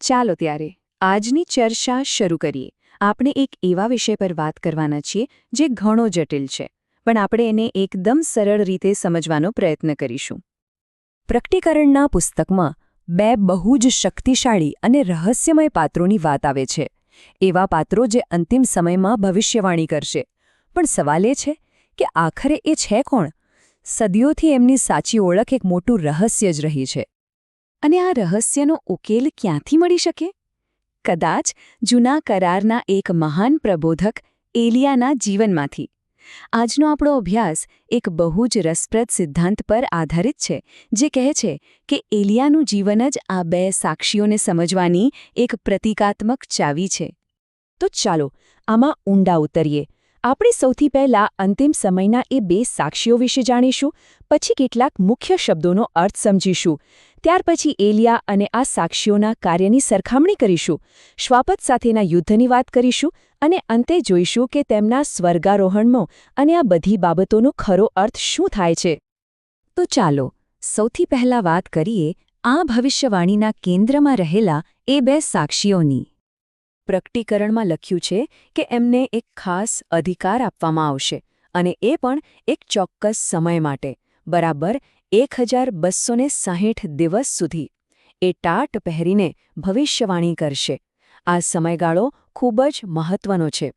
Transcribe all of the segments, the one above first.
ચાલો ત્યારે આજની ચર્ચા શરૂ કરીએ. આપણે એક એવા વિષય પર વાત કરવાના છીએ જે ઘણો જટિલ છે, પણ આપણે એને એકદમ સરળ રીતે સમજવાનો પ્રયત્ન કરીશું. પ્રકટીકરણના પુસ્તકમાં બે બહુ જ શક્તિશાળી અને રહસ્યમય પાત્રોની વાત આવે છે. એવા પાત્રો જે અંતિમ સમયમાં ભવિષ્યવાણી કરશે. પણ સવાલ એ છે કે આખરે એ છે કોણ? સદીઓથી એમની સાચી ઓળખ એક મોટું રહસ્ય જ રહી છે. અને આ રહસ્યનો ઉકેલ ક્યાંથી મળી શકે? કદાચ જૂના કરારના એક મહાન પ્રબોધક એલિયાના જીવનમાંથી. આજનો આપણો અભ્યાસ એક બહુ જ રસપ્રદ સિદ્ધાંત પર આધારિત છે, જે કહે છે કે એલિયાનું જીવન જ આ બે સાક્ષીઓને સમજવાની એક પ્રતીકાત્મક ચાવી છે. તો ચાલો આમાં ઊંડા ઉતરીએ. આપણે સૌથી પહેલાં અંતિમ સમયના એ બે સાક્ષીઓ વિશે જાણીશું, પછી કેટલાક મુખ્ય શબ્દોનો અર્થ સમજીશું. ત્યાર પછી એલિયા અને આ સાક્ષીઓના કાર્યની સરખામણી કરીશું, શ્વાપદ સાથેના યુદ્ધની વાત કરીશું અને અંતે જોઈશું કે તેમના સ્વર્ગારોહણનો અને આ બધી બાબતોનો ખરો અર્થ શું થાય છે. તો ચાલો સૌથી પહેલાં વાત કરીએ આ ભવિષ્યવાણીના કેન્દ્રમાં રહેલા એ બે સાક્ષીઓની. પ્રકટીકરણમાં લખ્યું છે કે એમને એક ખાસ અધિકાર આપવામાં આવશે, અને એ પણ એક ચોક્કસ સમય માટે, બરાબર 1260 દિવસ સુધી. એ ટાટ પહેરીને ભવિષ્યવાણી કરશે. આ સમયગાળો ખૂબ જ મહત્વનો છે.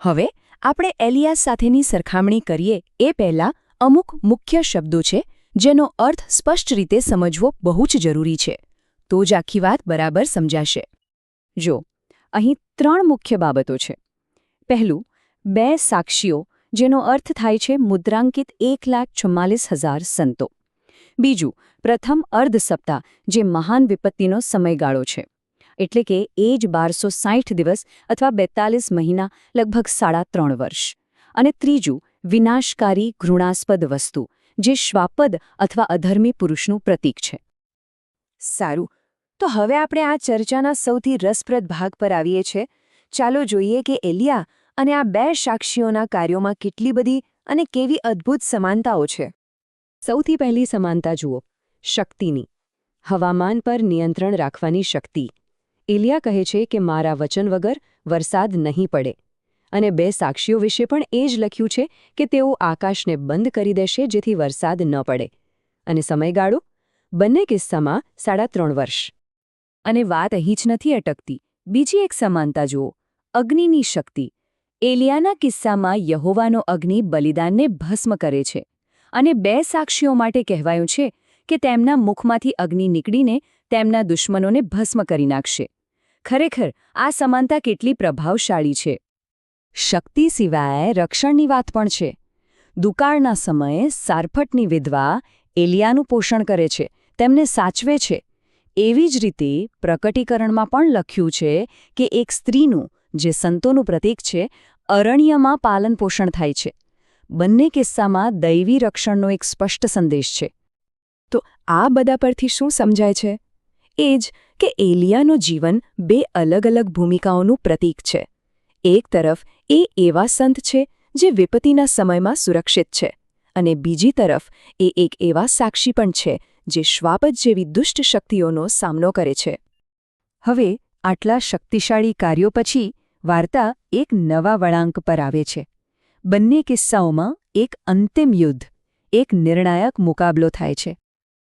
હવે આપણે એલિયા સાથેની સરખામણી કરીએ એ પહેલાં અમુક મુખ્ય શબ્દો છે જેનો અર્થ સ્પષ્ટ રીતે સમજવો બહુ જ જરૂરી છે. તો જ આખી વાત બરાબર સમજાશે. જો અહીં 3 મુખ્ય બાબતો છે. પહેલું, બે સાક્ષીઓ, જેનો અર્થ થાય છે મુદ્રાંકિત 1,44,000 સંતો. બીજું, પ્રથમ અર્ધ સપ્તાહ, જે મહાન વિપત્તિનો સમયગાળો છે, એટલે કે એ જ 1260 દિવસ અથવા 42 મહિના, લગભગ 3.5 વર્ષ. અને ત્રીજું, વિનાશકારી ઘૃણાસ્પદ વસ્તુ, જે શ્વાપદ અથવા અધર્મી પુરુષનું પ્રતીક છે. સારું, તો હવે આપણે આ ચર્ચાના સૌથી રસપ્રદ ભાગ પર આવીએ છીએ. ચાલો જોઈએ કે એલિયા અને આ બે સાક્ષીઓના કાર્યોમાં કેટલી બધી અને કેવી અદ્ભુત સમાનતાઓ છે. સૌથી પહેલી સમાનતા જુઓ, શક્તિની. હવામાન પર નિયંત્રણ રાખવાની શક્તિ. એલિયા કહે છે કે મારા વચન વગર વરસાદ નહીં પડે. અને બે સાક્ષીઓ વિશે પણ એ જ લખ્યું છે કે તેઓ આકાશને બંધ કરી દેશે જેથી વરસાદ ન પડે. અને સમયગાળો? બંને કિસ્સામાં 3.5 વર્ષ. અને વાત અહીં જ નથી અટકતી. બીજી એક સમાનતા જુઓ, અગ્નિની શક્તિ. એલિયાના કિસ્સામાં યહોવાનો અગ્નિ બલિદાનને ભસ્મ કરે છે, અને બે સાક્ષીઓ માટે કહેવાયું છે કે તેમના મુખમાંથી અગ્નિ નીકળીને તેમના દુશ્મનોને ભસ્મ કરી નાખશે. ખરેખર આ સમાનતા કેટલી પ્રભાવશાળી છે. શક્તિ સિવાય રક્ષણની વાત પણ છે. દુકાળના સમયે સારફટની વિધવા એલિયાનું પોષણ કરે છે, તેમને સાચવે છે. એવી જ રીતે પ્રકટીકરણમાં પણ લખ્યું છે કે એક સ્ત્રીનું, જે સંતોનું પ્રતીક છે, અરણ્યમાં પાલન પોષણ થાય છે. બંને કિસ્સામાં દૈવી રક્ષણનો એક સ્પષ્ટ સંદેશ છે. તો આ બધા પરથી શું સમજાય છે? એ જ કે એલિયાનું જીવન બે અલગ અલગ ભૂમિકાઓનું પ્રતીક છે. એક તરફ એ એવા સંત છે જે વિપત્તિના સમયમાં સુરક્ષિત છે, અને બીજી તરફ એ એક એવા સાક્ષી પણ છે જે શ્વાપદ જેવી દુષ્ટ શક્તિઓનો સામનો કરે છે. હવે આટલા શક્તિશાળી કાર્યો પછી વાર્તા એક નવા વળાંક પર આવે છે. બંને કિસ્સાઓમાં એક અંતિમ યુદ્ધ, એક નિર્ણાયક મુકાબલો થાય છે.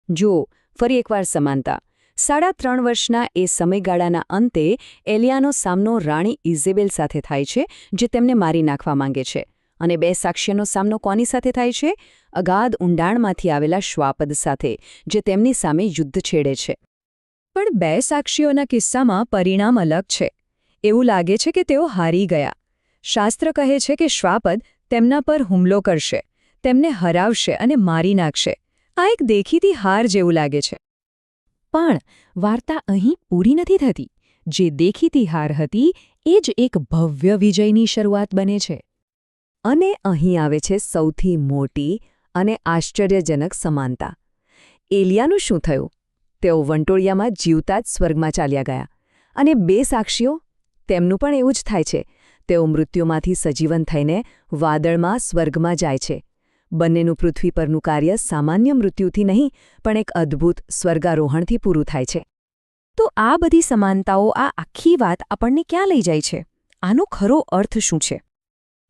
જો ફરી એકવાર સમાનતા. 3.5 વર્ષના એ સમયગાળાના અંતે એલિયાનો સામનો રાણી ઇઝેબેલ સાથે થાય છે, જે તેમને મારી નાખવા માંગે છે. અને બે સાક્ષીઓનો સામનો કોની સાથે થાય છે? અગાધ ઊંડાણમાંથી આવેલા શ્વાપદ સાથે, જે તેમની સામે યુદ્ધ છેડે છે. પણ બે સાક્ષીઓના કિસ્સામાં પરિણામ અલગ છે. એવું લાગે છે કે તેઓ હારી ગયા. શાસ્ત્ર કહે છે કે શ્વાપદ તેમના પર હુમલો કરશે, તેમને હરાવશે અને મારી નાખશે. આ એક દેખીતી હાર જેવું લાગે છે. પણ વાર્તા અહીં પૂરી નથી થતી. જે દેખીતી હાર હતી એ જ એક ભવ્ય વિજયની શરૂઆત બને છે. અને અહીં આવે છે સૌથી મોટી અને આશ્ચર્યજનક સમાનતા. એલિયાનું શું થયું? તેઓ વંટોળિયામાં જીવતા જ સ્વર્ગમાં ચાલ્યા ગયા. અને બે સાક્ષીઓ? તેમનું પણ એવું જ થાય છે. તેઓ મૃત્યુમાંથી સજીવન થઈને વાદળમાં સ્વર્ગમાં જાય છે. બંનેનું પૃથ્વી પરનું કાર્ય સામાન્ય મૃત્યુથી નહીં, પણ એક અદ્ભુત સ્વર્ગારોહણથી પૂરું થાય છે. તો આ બધી સમાનતાઓ, આ આખી વાત આપણને ક્યાં લઈ જાય છે? આનો ખરો અર્થ શું છે?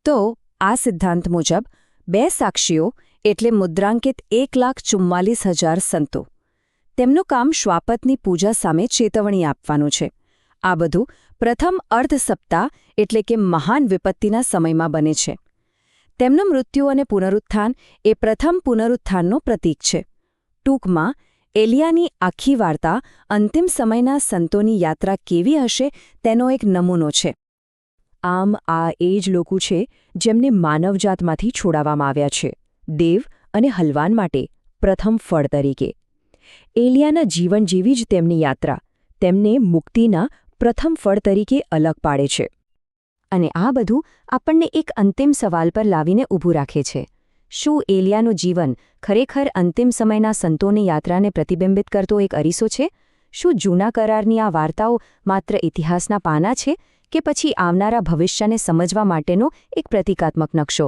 તો આ સિદ્ધાંત મુજબ 2 સાક્ષીઓ એટલે મુદ્રાંકિત 1,44,000 સંતો, તેમનું કામ શ્વાપતની પૂજા સામે ચેતવણી આપવાનું છે. આ બધું પ્રથમ અર્ધ સપ્તાહ એટલે કે મહાન વિપત્તિના સમયમાં બને છે. તેમનું મૃત્યુ અને પુનરુત્થાન એ પ્રથમ પુનરુત્થાનનો પ્રતીક છે. ટૂંકમાં એલિયાની આખી વાર્તા અંતિમ સમયના સંતોની યાત્રા કેવી હશે તેનો એક નમૂનો છે. આમ આ એ જ લોકો છે જેમને માનવજાતમાંથી છોડાવવામાં આવ્યા છે, દેવ અને હલવાન માટે પ્રથમ ફળ તરીકે. એલિયાના જીવન જેવી જ તેમની યાત્રા તેમને મુક્તિના પ્રથમ ફળ તરીકે અલગ પાડે છે. અને આ બધું આપણને એક અંતિમ સવાલ પર લાવીને ઊભું રાખે છે. શું એલિયાનું જીવન ખરેખર અંતિમ સમયના સંતોની યાત્રાને પ્રતિબિંબિત કરતો એક અરીસો છે? શું જૂના કરારની આ વાર્તાઓ માત્ર ઇતિહાસના પાના છે કે પછી આવનારા ભવિષ્યને સમજવા માટેનો એક પ્રતિકાત્મક નકશો?